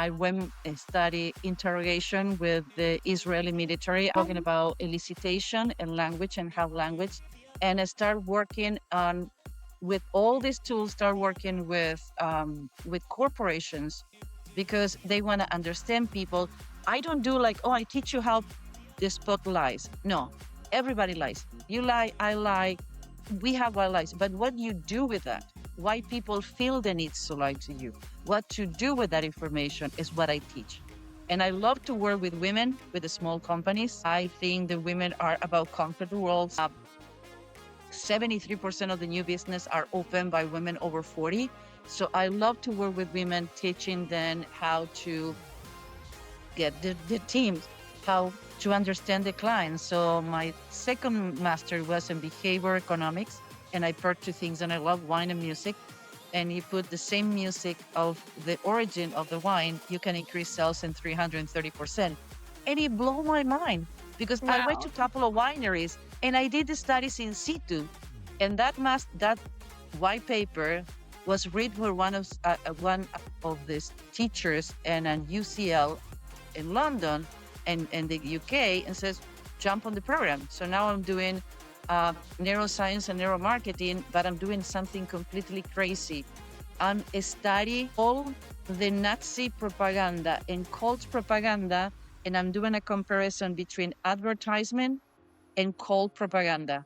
I went and studied interrogation with the Israeli military, talking about elicitation and language and how language, and I start working on with all these tools. Start working with corporations because they want to understand people. I don't do like, oh, I teach you how this book lies. No, everybody lies. You lie, I lie. We have our lies, but what you do with that, why people feel the need to lie to you, what to do with that information is what I teach. And I love to work with women, with the small companies. I think the women are about conquer the world. 73% of the new business are opened by women over 40. So I love to work with women, teaching them how to get the teams, how to understand the clients. So my second master was in behavior economics, and I paired two things, and I love wine and music. And you put the same music of the origin of the wine, you can increase sales in 330%. And it blew my mind because I went to a couple of wineries and I did the studies in situ. And that white paper was read for one of these teachers and an UCL in London and the UK, and says, jump on the program. So now I'm doing neuroscience and neuromarketing, but I'm doing something completely crazy. I'm studying all the Nazi propaganda and cult propaganda, and I'm doing a comparison between advertisement and cult propaganda.